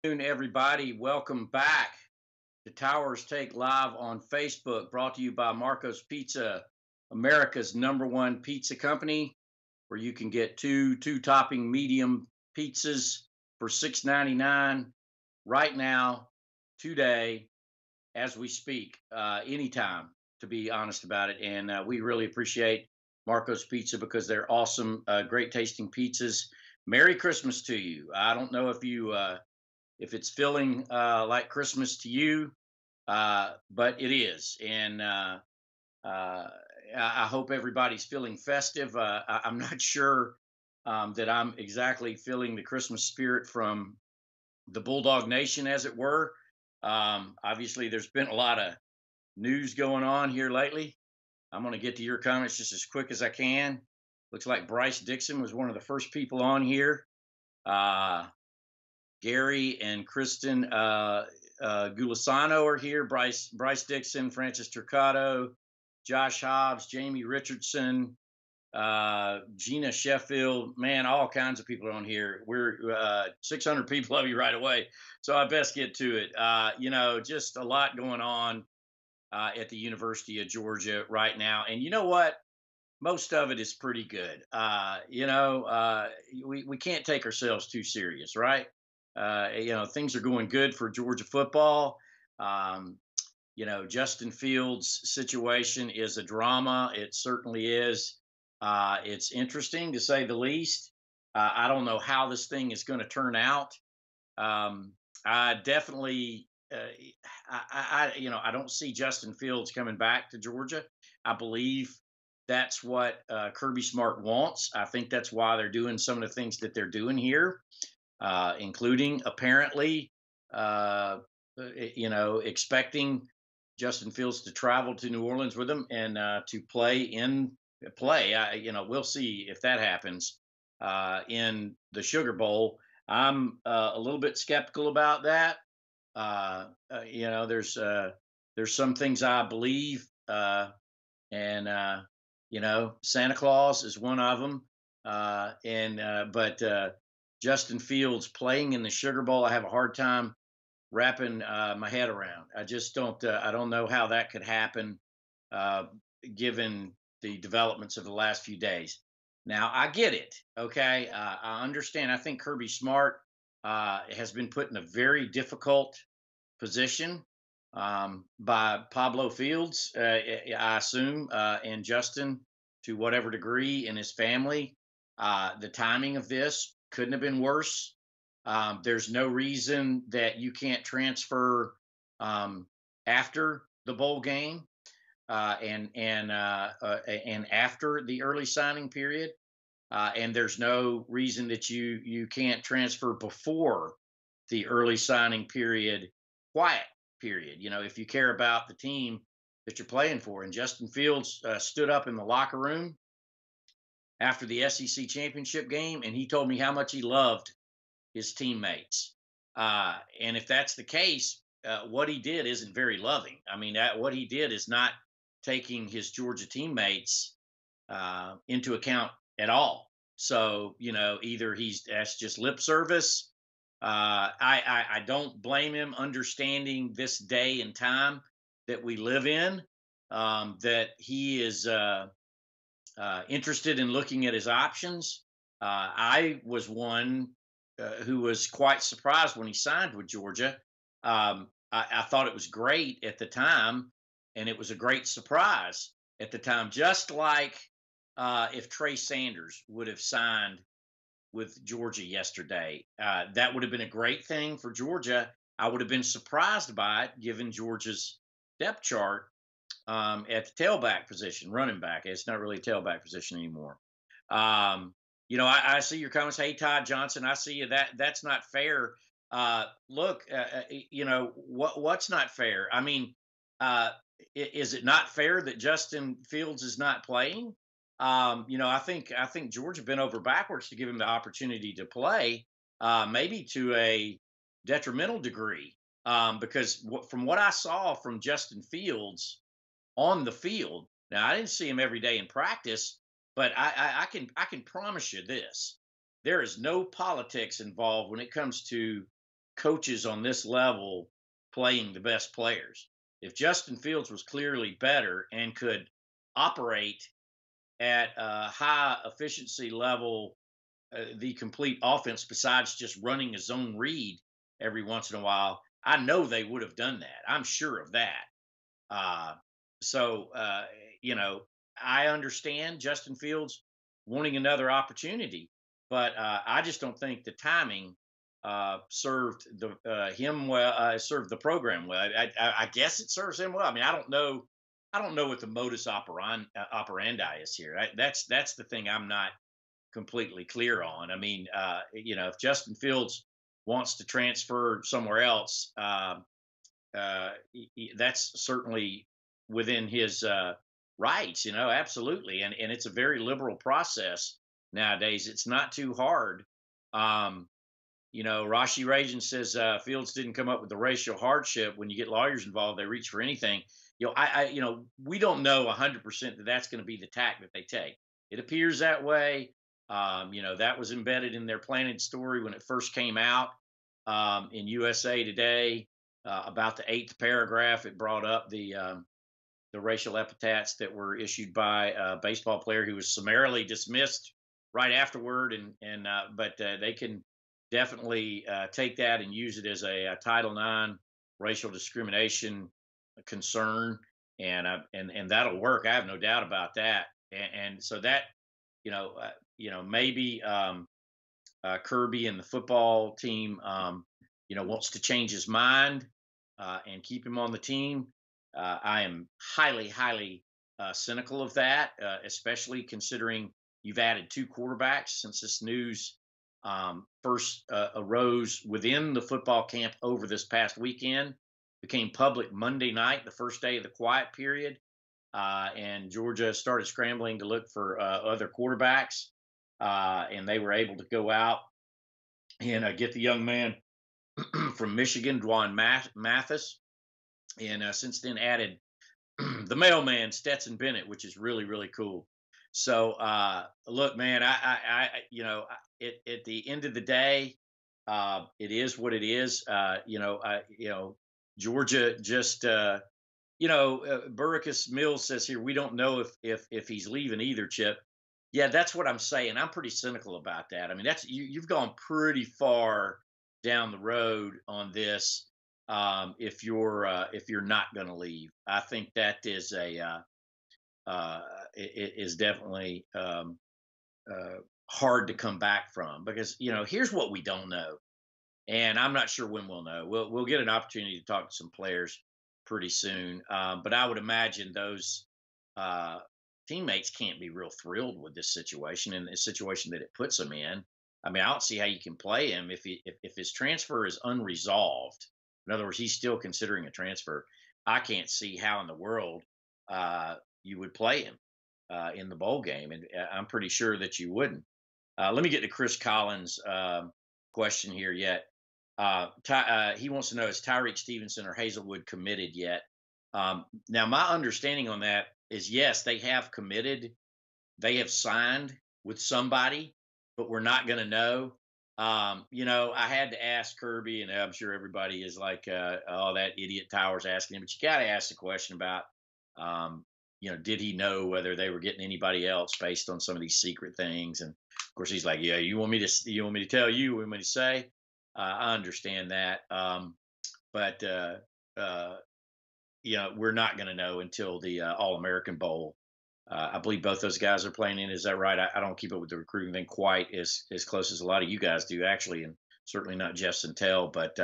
Afternoon, everybody. Welcome back to Towers Take Live on Facebook, brought to you by Marco's Pizza, America's #1 pizza company, where you can get two topping medium pizzas for $6.99 right now, today, as we speak, anytime, to be honest about it. And we really appreciate Marco's Pizza because they're awesome, great tasting pizzas. Merry Christmas to you. I don't know if it's feeling like Christmas to you, but it is. And uh, I hope everybody's feeling festive. I'm not sure that I'm exactly feeling the Christmas spirit from the Bulldog Nation, as it were. Obviously, there's been a lot of news going on here lately. I'm going to get to your comments just as quick as I can. Looks like Bryce Dixon was one of the first people on here. Uh, Gary and Kristen Gulisano are here. Bryce Dixon, Francis Turcado, Josh Hobbs, Jamie Richardson, Gina Sheffield. Man, all kinds of people are on here. We're 600 people of you right away, so I best get to it. Just a lot going on at the University of Georgia right now, and you know what? Most of it is pretty good. We can't take ourselves too serious, right? Things are going good for Georgia football. Um, Justin Fields' situation is a drama. It certainly is. It's interesting to say the least. I don't know how this thing is going to turn out. I definitely, I don't see Justin Fields coming back to Georgia. I believe that's what Kirby Smart wants. I think that's why they're doing some of the things that they're doing here, including apparently, uh, expecting Justin Fields to travel to New Orleans with them and to play. We'll see if that happens in the Sugar Bowl. I'm a little bit skeptical about that. There's some things I believe, and Santa Claus is one of them. And but Justin Fields playing in the Sugar Bowl, I have a hard time wrapping my head around. I just don't. I don't know how that could happen, uh, given the developments of the last few days. Now I get it. Okay, I understand. I think Kirby Smart has been put in a very difficult position by Pablo Fields, I assume, and Justin to whatever degree, and his family. The timing of this couldn't have been worse. There's no reason that you can't transfer after the bowl game and after the early signing period, and there's no reason that you can't transfer before the early signing period, quiet period. If you care about the team that you're playing for. And Justin Fields stood up in the locker room after the SEC championship game, and he told me how much he loved his teammates. And if that's the case, what he did isn't very loving. I mean, what he did is not taking his Georgia teammates into account at all. So, either that's just lip service. I don't blame him, understanding this day and time that we live in, that he is interested in looking at his options. I was one who was quite surprised when he signed with Georgia. I thought it was great at the time, and it was a great surprise at the time, just like if Trey Sanders would have signed with Georgia yesterday. That would have been a great thing for Georgia. I would have been surprised by it given Georgia's depth chart at the tailback position, running back. It's not really a tailback position anymore. I see your comments. Hey, Todd Johnson, I see you. That's not fair. Look, what's not fair? I mean, is it not fair that Justin Fields is not playing? I think Georgia bent over backwards to give him the opportunity to play, maybe to a detrimental degree, because from what I saw from Justin Fields on the field. Now, I didn't see him every day in practice, but I can promise you this: there is no politics involved when it comes to coaches on this level playing the best players. If Justin Fields was clearly better and could operate at a high efficiency level, the complete offense, besides just running a zone read every once in a while, I know they would have done that. I'm sure of that. Uh, so, you know, I understand Justin Fields wanting another opportunity, but I just don't think the timing served the him well, served the program well. I guess it serves him well. I mean, I don't know. I don't know what the modus operandi is here. That's the thing I'm not completely clear on. I mean, you know, if Justin Fields wants to transfer somewhere else, that's certainly within his rights. You know, absolutely, and it's a very liberal process nowadays. It's not too hard. Um, you know, Rashi Reagan says Fields didn't come up with the racial hardship. When you get lawyers involved, they reach for anything. You know, you know, we don't know 100% that that's going to be the tack that they take. It appears that way. You know, that was embedded in their planted story when it first came out in USA Today about the eighth paragraph. It brought up the racial epithets that were issued by a baseball player who was summarily dismissed right afterward. But they can definitely take that and use it as a Title IX racial discrimination concern, and that'll work. I have no doubt about that. And so that you know maybe Kirby and the football team you know wants to change his mind and keep him on the team. I am highly cynical of that, especially considering you've added two quarterbacks since this news first arose within the football camp over this past weekend. Became public Monday night, the first day of the quiet period, and Georgia started scrambling to look for other quarterbacks, and they were able to go out and get the young man from Michigan, Dwan Mathis, and since then added the mailman Stetson Bennett, which is really cool. So look, man, you know, at the end of the day, it is what it is. You know, Georgia just you know, Burricus Mills says here we don't know if he's leaving either. Chip, yeah, that's what I'm saying. I'm pretty cynical about that. I mean, that's you've gone pretty far down the road on this. If you're not going to leave, I think that is a is definitely hard to come back from because you know here's what we don't know, and I'm not sure when we'll know. We'll get an opportunity to talk to some players pretty soon, but I would imagine those uh, teammates can't be real thrilled with this situation and the situation that it puts them in. I mean, I don't see how you can play him if his transfer is unresolved. In other words, he's still considering a transfer. I can't see how in the world you would play him in the bowl game, and I'm pretty sure that you wouldn't. Let me get to Chris Collins' question here yet. He wants to know, is Tyreek Stevenson or Hazelwood committed yet? Now, my understanding on that is yes, they have committed. They have signed with somebody, but we're not going to know. You know, I had to ask Kirby, and I'm sure everybody is like, oh, that idiot Towers asking him, but you got to ask the question about, you know, did he know whether they were getting anybody else based on some of these secret things? And of course, he's like, yeah, you want me to tell you, what want me to say? I understand that. But, uh, you know, we're not going to know until the All American Bowl. I believe both those guys are playing in. Is that right? I don't keep up with the recruiting thing quite as close as a lot of you guys do, actually, and certainly not Jeff Sentell. But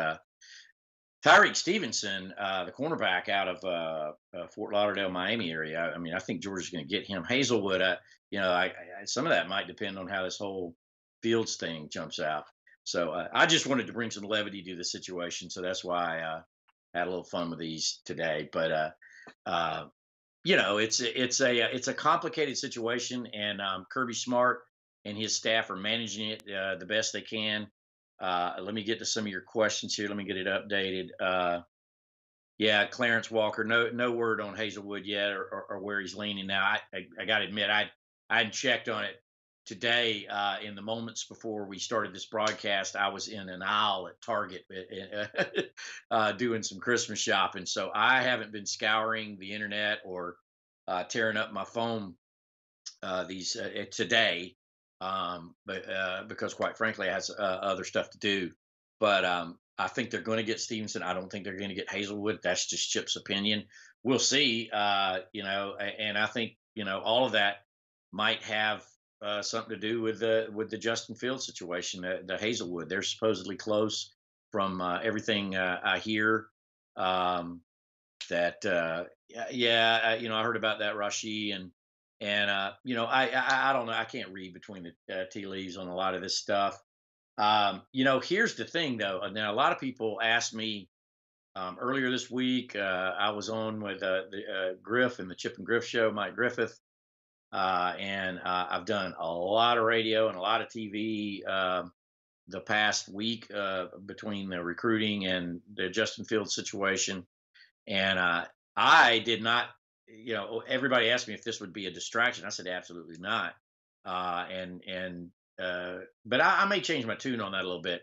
Tyreek Stevenson, the cornerback out of Fort Lauderdale, Miami area. I mean, I think Georgia's going to get him. Hazelwood, you know, some of that might depend on how this whole Fields thing jumps out. So I just wanted to bring some levity to the situation, so that's why I had a little fun with these today. But you know, it's a complicated situation, and Kirby Smart and his staff are managing it the best they can. Let me get to some of your questions here. Let me get it updated. Yeah, Clarence Walker, no word on Hazelwood yet or where he's leaning now. I got to admit, I hadn't checked on it today, in the moments before we started this broadcast, I was in an aisle at Target doing some Christmas shopping. So I haven't been scouring the internet or tearing up my phone these today, but because quite frankly, I has other stuff to do. But I think they're going to get Stevenson. I don't think they're going to get Hazelwood. That's just Chip's opinion. We'll see. And I think all of that might have something to do with the Justin Fields situation. The Hazelwood, they're supposedly close from everything I hear. Um, that I heard about that Rashi and I don't know, I can't read between the tea leaves on a lot of this stuff. Here's the thing though. Now a lot of people asked me earlier this week. I was on with Griff and the Chip and Griff show, Mike Griffith, and I've done a lot of radio and a lot of TV the past week between the recruiting and the Justin Fields situation. And I did not, everybody asked me if this would be a distraction. I said, absolutely not. But I may change my tune on that a little bit.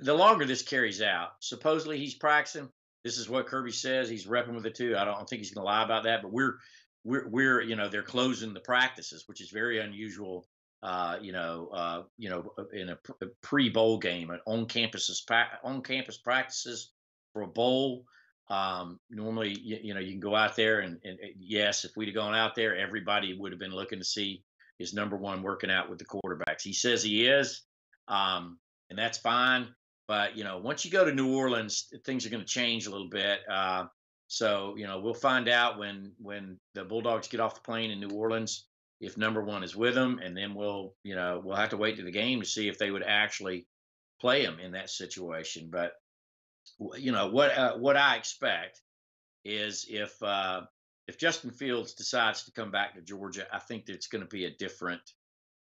The longer this carries out, supposedly he's practicing. This is what Kirby says. He's repping with it too. I don't think he's going to lie about that. But they're closing the practices, which is very unusual. In a pre-bowl game, an on campus practices for a bowl. Normally, you can go out there and yes, if we'd have gone out there, everybody would have been looking to see his number one working out with the quarterbacks. He says he is, and that's fine. But once you go to New Orleans, things are going to change a little bit. So we'll find out when the Bulldogs get off the plane in New Orleans if number one is with them, and then we'll have to wait to the game to see if they would actually play him in that situation. But what I expect is if Justin Fields decides to come back to Georgia, I think that it's going to be a different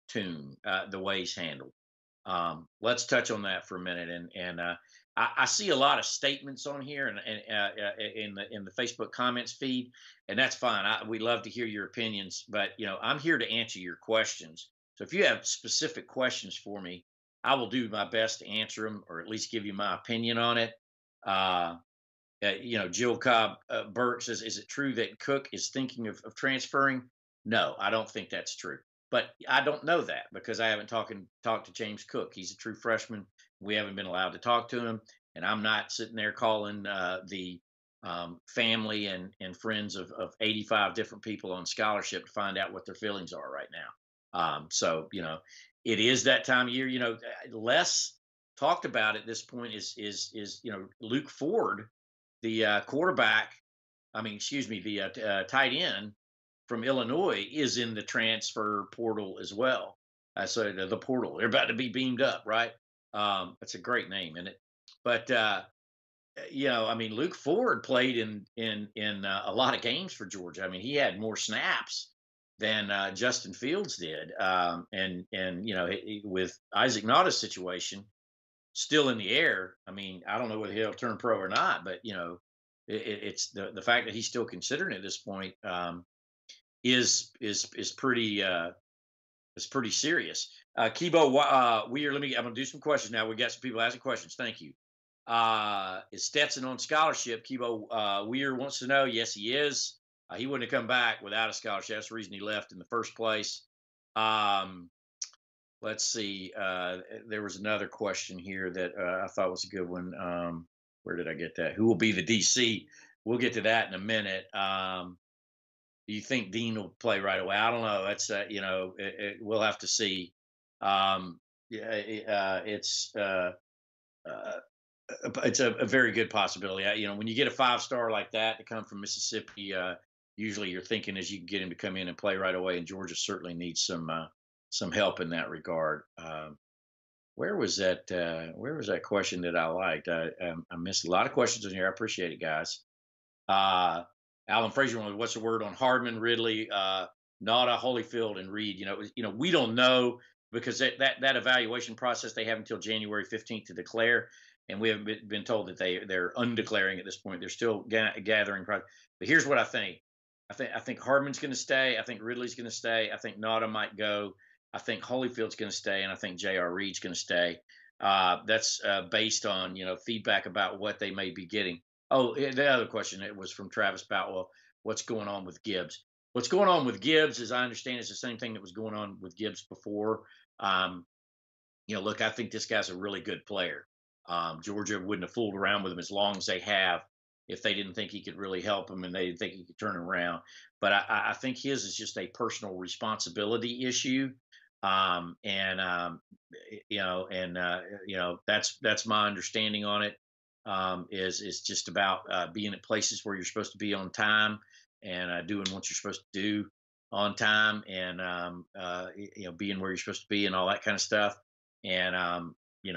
tune the way he's handled. Let's touch on that for a minute, and I see a lot of statements on here and in the Facebook comments feed, and that's fine. We love to hear your opinions, but I'm here to answer your questions. So if you have specific questions for me, I will do my best to answer them, or at least give you my opinion on it. Jill Cobb Burke says, "Is it true that Cook is thinking of transferring?" No, I don't think that's true. But I don't know that because I haven't talked to James Cook. He's a true freshman. We haven't been allowed to talk to him, and I'm not sitting there calling the family and friends of 85 different people on scholarship to find out what their feelings are right now. So it is that time of year. Less talked about at this point is Luke Ford, the quarterback. The tight end from Illinois is in the transfer portal as well. So the portal, they're about to be beamed up, right? That's a great name, isn't it? But Luke Ford played in a lot of games for Georgia. He had more snaps than Justin Fields did, with Isaac Nauta's situation still in the air. I don't know whether he'll turn pro or not, but it's the fact that he's still considering it at this point is pretty serious. Kibo Weir, I'm gonna do some questions now. We got some people asking questions. Thank you. Is Stetson on scholarship? Kibo Weir wants to know. Yes, he is. He wouldn't have come back without a scholarship. That's the reason he left in the first place. Let's see. There was another question here that I thought was a good one. Where did I get that? Who will be the DC? We'll get to that in a minute. Do you think Dean will play right away? I don't know. That's we'll have to see. It's a very good possibility. When you get a 5-star like that to come from Mississippi, usually you're thinking as you can get him to come in and play right away. And Georgia certainly needs some help in that regard. Where was that question that I liked? I missed a lot of questions in here. I appreciate it, guys. Alan Frazier, what's the word on Hardman, Ridley, Nauta, Holyfield, and Reed? We don't know because that evaluation process they have until January 15th to declare, and we have been told that they're undeclaring at this point. They're still gathering. But here's what I think. I think Hardman's going to stay. I think Ridley's going to stay. I think Nauta might go. I think Holyfield's going to stay, and I think J.R. Reed's going to stay. That's based on feedback about what they may be getting. Oh, the other question, it was from Travis Boutwell. What's going on with Gibbs? What's going on with Gibbs, as I understand, is the same thing that was going on with Gibbs before. Um, Look, I think this guy's a really good player. Georgia wouldn't have fooled around with him as long as they have if they didn't think he could really help him and they didn't think he could turn it around. But I think his is just a personal responsibility issue. And that's my understanding on it. Is just about being at places where you're supposed to be on time and doing what you're supposed to do on time, and being where you're supposed to be and all that kind of stuff. And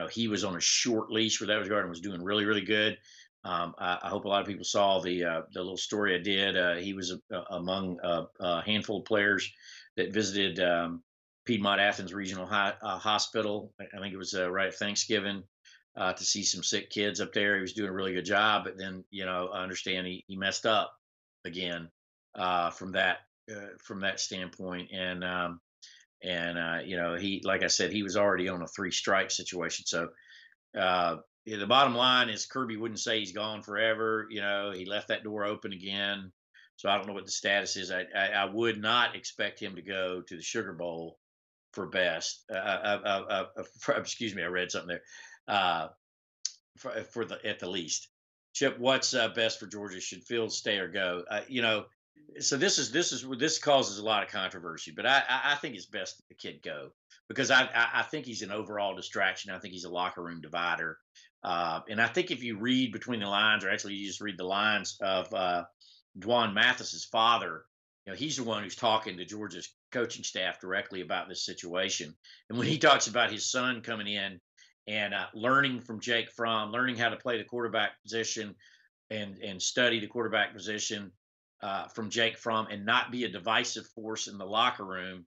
he was on a short leash with Evans Garden, was doing really, really good. I hope a lot of people saw the little story I did. He was among a handful of players that visited Piedmont Athens Regional Hospital. I think it was right at Thanksgiving, to see some sick kids up there. He was doing a really good job, but then I understand he messed up again from that standpoint. He, like I said, he was already on a three strike situation. So yeah, the bottom line is Kirby wouldn't say he's gone forever. He left that door open again. So I don't know what the status is. I would not expect him to go to the Sugar Bowl for best. Excuse me, I read something there. For the at the least. Chip, what's best for Georgia? Should Fields stay or go? So this causes a lot of controversy, but I think it's best that the kid go, because I think he's an overall distraction. I think he's a locker room divider, and I think if you read between the lines, or actually you just read the lines of Dwan Mathis's father, he's the one who's talking to Georgia's coaching staff directly about this situation. And when he talks about his son coming in and learning from Jake Fromm, learning how to play the quarterback position and study the quarterback position from Jake Fromm, and not be a divisive force in the locker room,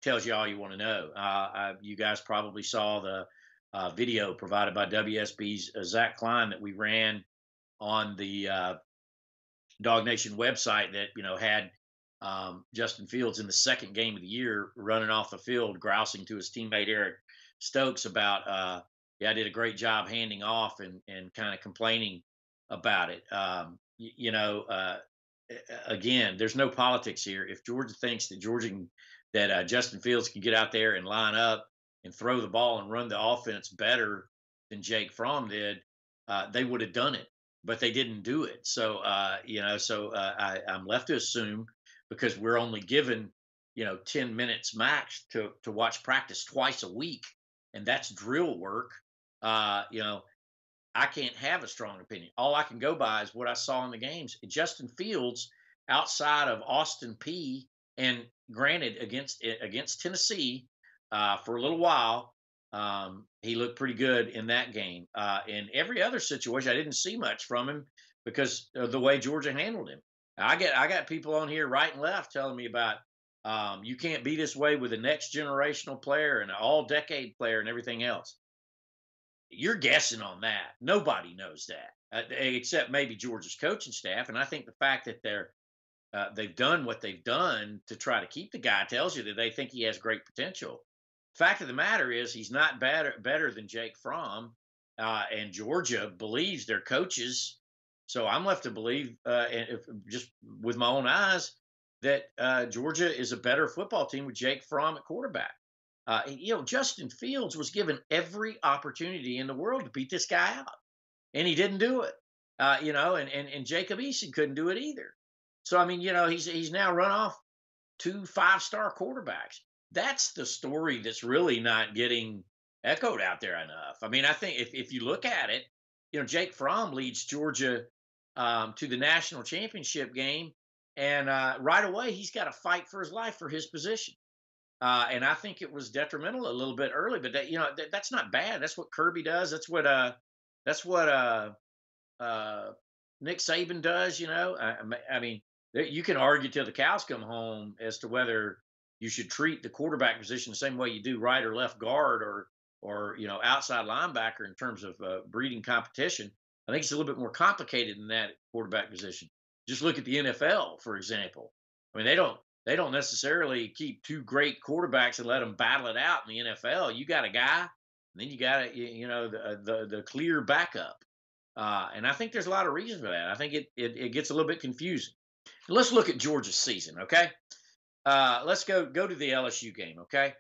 tells you all you want to know. You guys probably saw the video provided by WSB's Zach Klein that we ran on the Dog Nation website that had Justin Fields in the second game of the year running off the field, grousing to his teammate Eric Stokes about, yeah, I did a great job handing off, and kind of complaining about it. Again, there's no politics here. If Georgia thinks that Justin Fields can get out there and line up and throw the ball and run the offense better than Jake Fromm did, they would have done it, but they didn't do it. So I'm left to assume, because we're only given 10 minutes max to watch practice twice a week, and that's drill work. I can't have a strong opinion. All I can go by is what I saw in the games. Justin Fields, outside of Austin P, and granted against Tennessee for a little while, he looked pretty good in that game. In every other situation, I didn't see much from him because of the way Georgia handled him. I got people on here right and left telling me about, you can't be this way with a next generational player and an all decade player and everything else. You're guessing on that. Nobody knows that, except maybe Georgia's coaching staff. And I think the fact that they've done what they've done to try to keep the guy tells you that they think he has great potential. Fact of the matter is, he's not better than Jake Fromm, and Georgia believes their coaches. So I'm left to believe, just with my own eyes, that Georgia is a better football team with Jake Fromm at quarterback. Justin Fields was given every opportunity in the world to beat this guy out, and he didn't do it. And Jacob Eason couldn't do it either. So I mean, he's now run off 2 5-star quarterbacks. That's the story that's really not getting echoed out there enough. I mean, I think if you look at it, Jake Fromm leads Georgia to the national championship game, and right away he's got to fight for his life for his position. And I think it was detrimental a little bit early, but that's not bad. That's what Kirby does. That's what Nick Saban does. I mean, you can argue till the cows come home as to whether you should treat the quarterback position the same way you do right or left guard, or outside linebacker, in terms of breeding competition. I think it's a little bit more complicated than that at quarterback position. Just look at the NFL, for example. I mean, they don't necessarily keep two great quarterbacks and let them battle it out in the NFL. You got a guy, and then you got the clear backup. And I think there's a lot of reasons for that. I think it gets a little bit confusing. Let's look at Georgia's season, okay? Let's go to the LSU game, okay?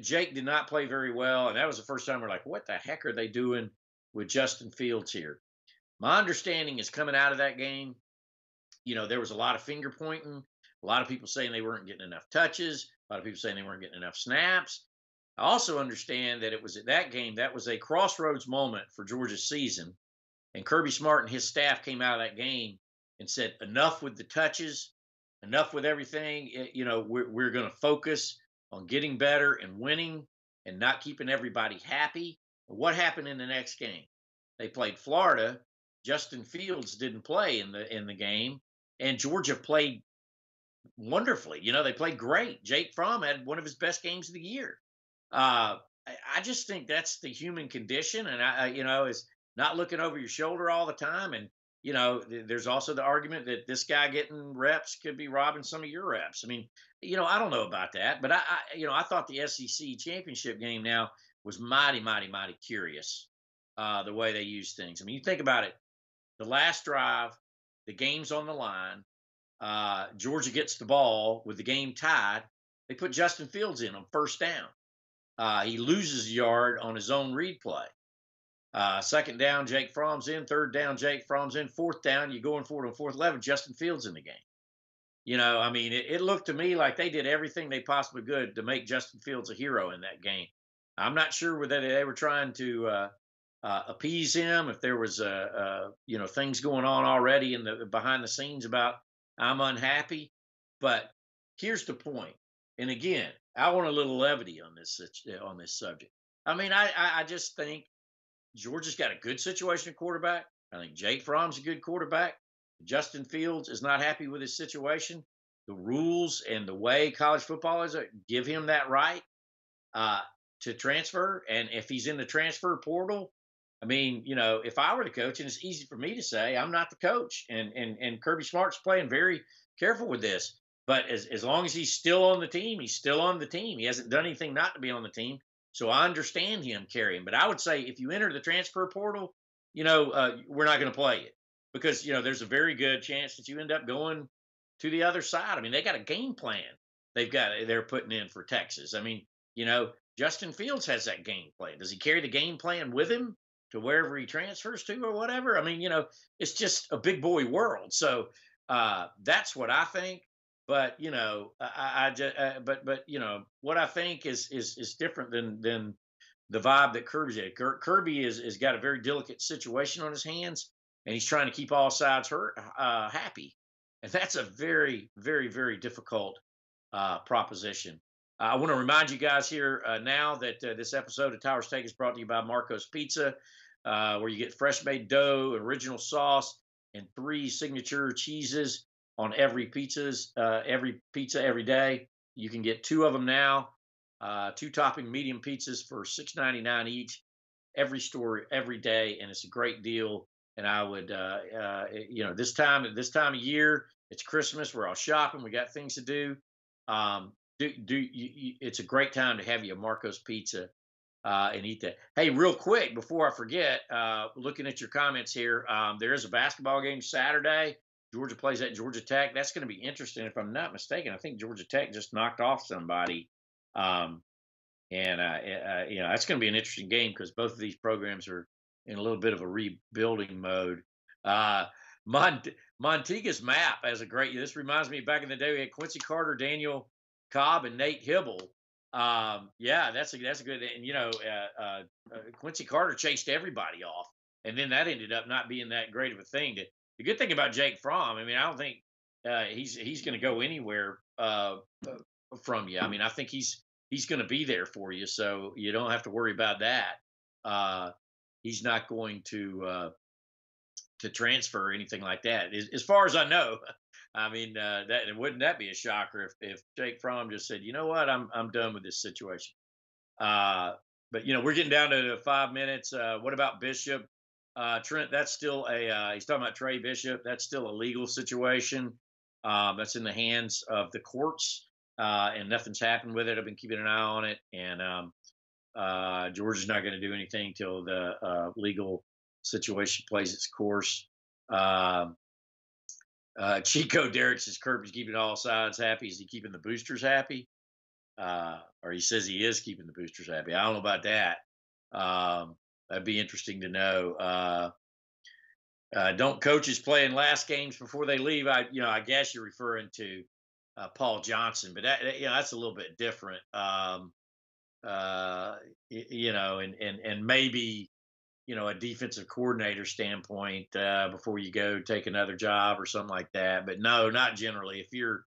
Jake did not play very well, and that was the first time we're like, what the heck are they doing with Justin Fields here? My understanding is coming out of that game, there was a lot of finger pointing, a lot of people saying they weren't getting enough touches, a lot of people saying they weren't getting enough snaps. I also understand that it was at that game that was a crossroads moment for Georgia's season, and Kirby Smart and his staff came out of that game and said, enough with the touches, enough with everything. We're going to focus on getting better and winning and not keeping everybody happy. What happened in the next game? They played Florida. Justin Fields didn't play in the game, and Georgia played wonderfully. They played great. Jake Fromm had one of his best games of the year. I just think that's the human condition, and is not looking over your shoulder all the time. And there's also the argument that this guy getting reps could be robbing some of your reps. I mean, I don't know about that, but I thought the SEC championship game now was mighty, mighty, mighty curious. The way they use things. I mean, you think about it. The last drive, the game's on the line. Georgia gets the ball with the game tied. They put Justin Fields in on first down. He loses a yard on his own read play. Second down, Jake Fromm's in. Third down, Jake Fromm's in. Fourth down, you going for it on fourth 11, Justin Fields in the game. I mean, it looked to me like they did everything they possibly could to make Justin Fields a hero in that game. I'm not sure whether they were trying to appease him, if there was things going on already in the behind the scenes about I'm unhappy. But here's the point. And again, I want a little levity on this subject. I mean, I just think Georgia's got a good situation at quarterback. I think Jake Fromm's a good quarterback. Justin Fields is not happy with his situation. The rules and the way college football is give him that right to transfer. And if he's in the transfer portal, I mean, if I were the coach, and it's easy for me to say, I'm not the coach, and Kirby Smart's playing very careful with this. But as long as he's still on the team, he's still on the team. He hasn't done anything not to be on the team. So I understand him carrying. But I would say if you enter the transfer portal, we're not going to play it because, there's a very good chance that you end up going to the other side. I mean, they got a game plan they're putting in for Texas. I mean, Justin Fields has that game plan. Does he carry the game plan with him to wherever he transfers to or whatever? I mean, it's just a big boy world. So that's what I think. But I just but what I think is different than the vibe that Kirby's at. Kirby is got a very delicate situation on his hands, and he's trying to keep all sides happy, and that's a very, very, very difficult proposition. I want to remind you guys here now that this episode of Towers Take is brought to you by Marco's Pizza, where you get fresh made dough, original sauce, and 3 signature cheeses on every pizza every day. You can get 2 of them now, 2 topping medium pizzas for $6.99 each, every store every day, and it's a great deal. And I would, this time of year, it's Christmas. We're all shopping. We got things to do. It's a great time to have you a Marco's Pizza and eat that. Hey, real quick before I forget, looking at your comments here, there is a basketball game Saturday. Georgia plays at Georgia Tech. That's going to be interesting. If I'm not mistaken, I think Georgia Tech just knocked off somebody. That's going to be an interesting game because both of these programs are in a little bit of a rebuilding mode. Montega's map has a great. This reminds me back in the day we had Quincy Carter, Daniel Cobb, and Nate Hibble. That's a good. And Quincy Carter chased everybody off, and then that ended up not being that great of a thing. The good thing about Jake Fromm, I mean, I don't think he's going to go anywhere from you. I mean, I think he's going to be there for you, so you don't have to worry about that. He's not going to transfer or anything like that, as far as I know. I mean, wouldn't that be a shocker if Jake Fromm just said, you know what, I'm done with this situation. But we're getting down to 5 minutes. What about Bishop? Trent, that's still he's talking about Trey Bishop. That's still a legal situation. That's in the hands of the courts, and nothing's happened with it. I've been keeping an eye on it, and Georgia's not going to do anything till the legal situation plays its course. Um Chico Derrick says Kirby's keeping all sides happy. Is he keeping the boosters happy? Or he says he is keeping the boosters happy. I don't know about that. That'd be interesting to know. Don't coaches play in last games before they leave? I guess you're referring to Paul Johnson, but that's a little bit different. And maybe a defensive coordinator standpoint before you go take another job or something like that. But no, not generally. If you're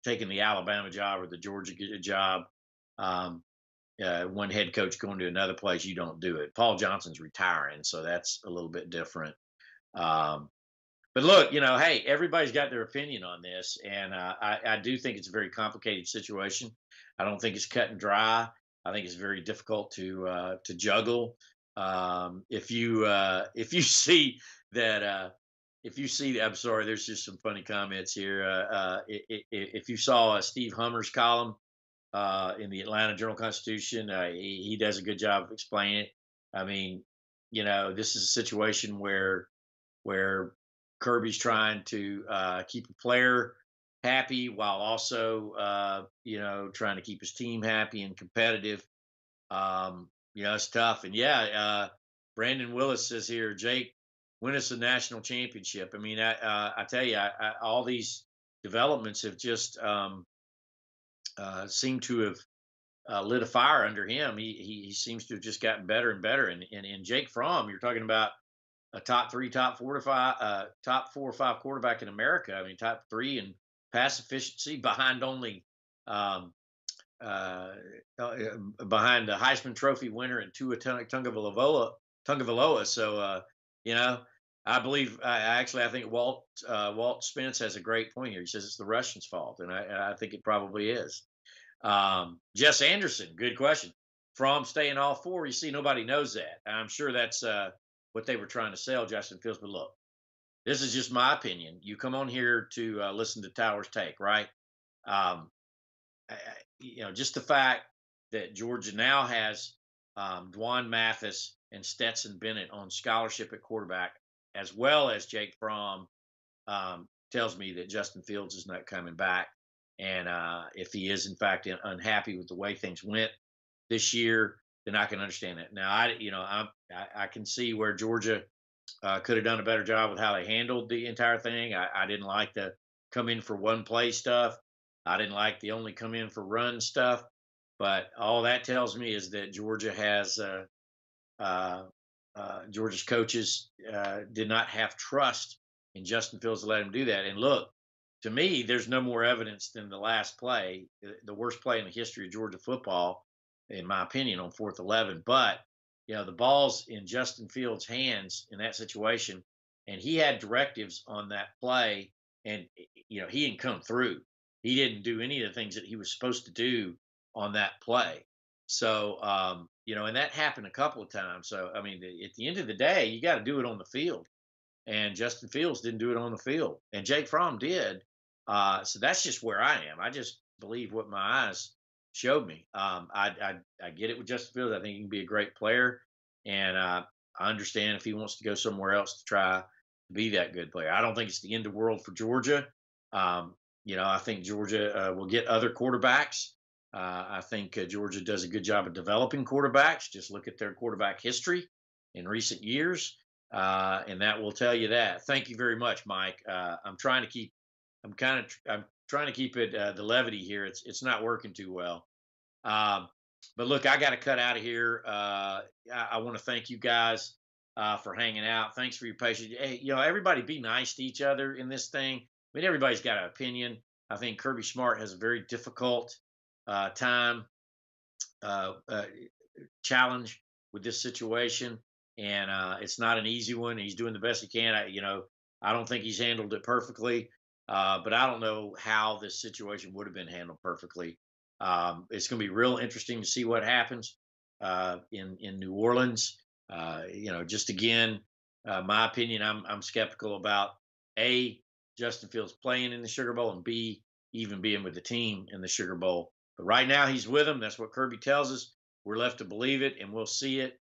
taking the Alabama job or the Georgia job, um, one head coach going to another place, you don't do it. Paul Johnson's retiring, so that's a little bit different. Um, but look, hey, everybody's got their opinion on this, and I do think it's a very complicated situation. I don't think it's cut and dry. I think it's very difficult to juggle. If you see that, I'm sorry, there's just some funny comments here. If you saw Steve Hummer's column in the Atlanta Journal Constitution, he does a good job of explaining it. I mean, this is a situation where Kirby's trying to keep a player happy while also, trying to keep his team happy and competitive. It's tough. And yeah, Brandon Willis says here, Jake, win us a national championship. I mean, I tell you, all these developments have just seemed to have lit a fire under him. He seems to have just gotten better and better. And Jake Fromm, you're talking about a top three, top 4 or 5 quarterback in America. I mean, top three in pass efficiency, behind only um, behind the Heisman Trophy winner and Tua Tungavaloa. So you know, I think Walt Spence has a great point here. He says it's the Russians' fault, and I think it probably is. Jess Anderson, good question. From staying all four, you see, nobody knows that. And I'm sure that's what they were trying to sell, Justin Fields. But look, this is just my opinion. You come on here to listen to Towers Take, right? Um, just the fact that Georgia now has Dwan Mathis and Stetson Bennett on scholarship at quarterback, as well as Jake Fromm, tells me that Justin Fields is not coming back. And if he is, in fact, unhappy with the way things went this year, then I can understand that. Now, I can see where Georgia could have done a better job with how they handled the entire thing. I didn't like the come in for one play stuff. I didn't like the only come in for run stuff. But all that tells me is that uh, Georgia's coaches did not have trust in Justin Fields to let him do that. And look, to me, there's no more evidence than the last play, the worst play in the history of Georgia football, in my opinion, on 4th 11. But the ball's in Justin Fields' hands in that situation, and he had directives on that play, and he didn't come through. He didn't do any of the things that he was supposed to do on that play. So, and that happened a couple of times. So, I mean, at the end of the day, you got to do it on the field. And Justin Fields didn't do it on the field, and Jake Fromm did. So that's just where I am. I just believe what my eyes showed me. I get it with Justin Fields. I think he can be a great player, and I understand if he wants to go somewhere else to try to be that good player. I don't think it's the end of the world for Georgia. I think Georgia will get other quarterbacks. I think Georgia does a good job of developing quarterbacks. Just look at their quarterback history in recent years, and that will tell you that. Thank you very much, Mike. I'm trying to keep. I'm trying to keep it the levity here. It's not working too well. Um, but look, I got to cut out of here. I want to thank you guys for hanging out. Thanks for your patience. Hey, everybody be nice to each other in this thing. I mean, everybody's got an opinion. I think Kirby Smart has a very difficult time challenge with this situation, and it's not an easy one. He's doing the best he can. I don't think he's handled it perfectly, but I don't know how this situation would have been handled perfectly. It's going to be real interesting to see what happens in New Orleans. Just again, my opinion, I'm skeptical about A, Justin Fields playing in the Sugar Bowl, and B, even being with the team in the Sugar Bowl. But right now he's with them. That's what Kirby tells us. We're left to believe it, and we'll see it.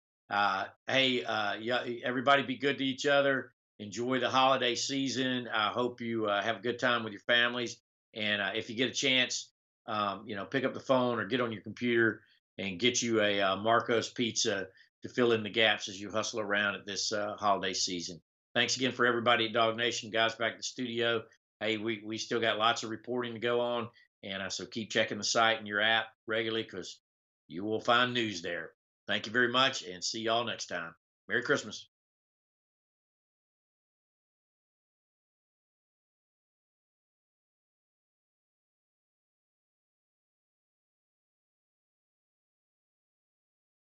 Hey, yeah, everybody be good to each other. Enjoy the holiday season. I hope you have a good time with your families. And if you get a chance, pick up the phone or get on your computer and get you a Marco's pizza to fill in the gaps as you hustle around at this holiday season. Thanks again for everybody at Dog Nation. Guys, back to the studio. Hey, we still got lots of reporting to go on. And so keep checking the site and your app regularly because you will find news there. Thank you very much and see y'all next time. Merry Christmas.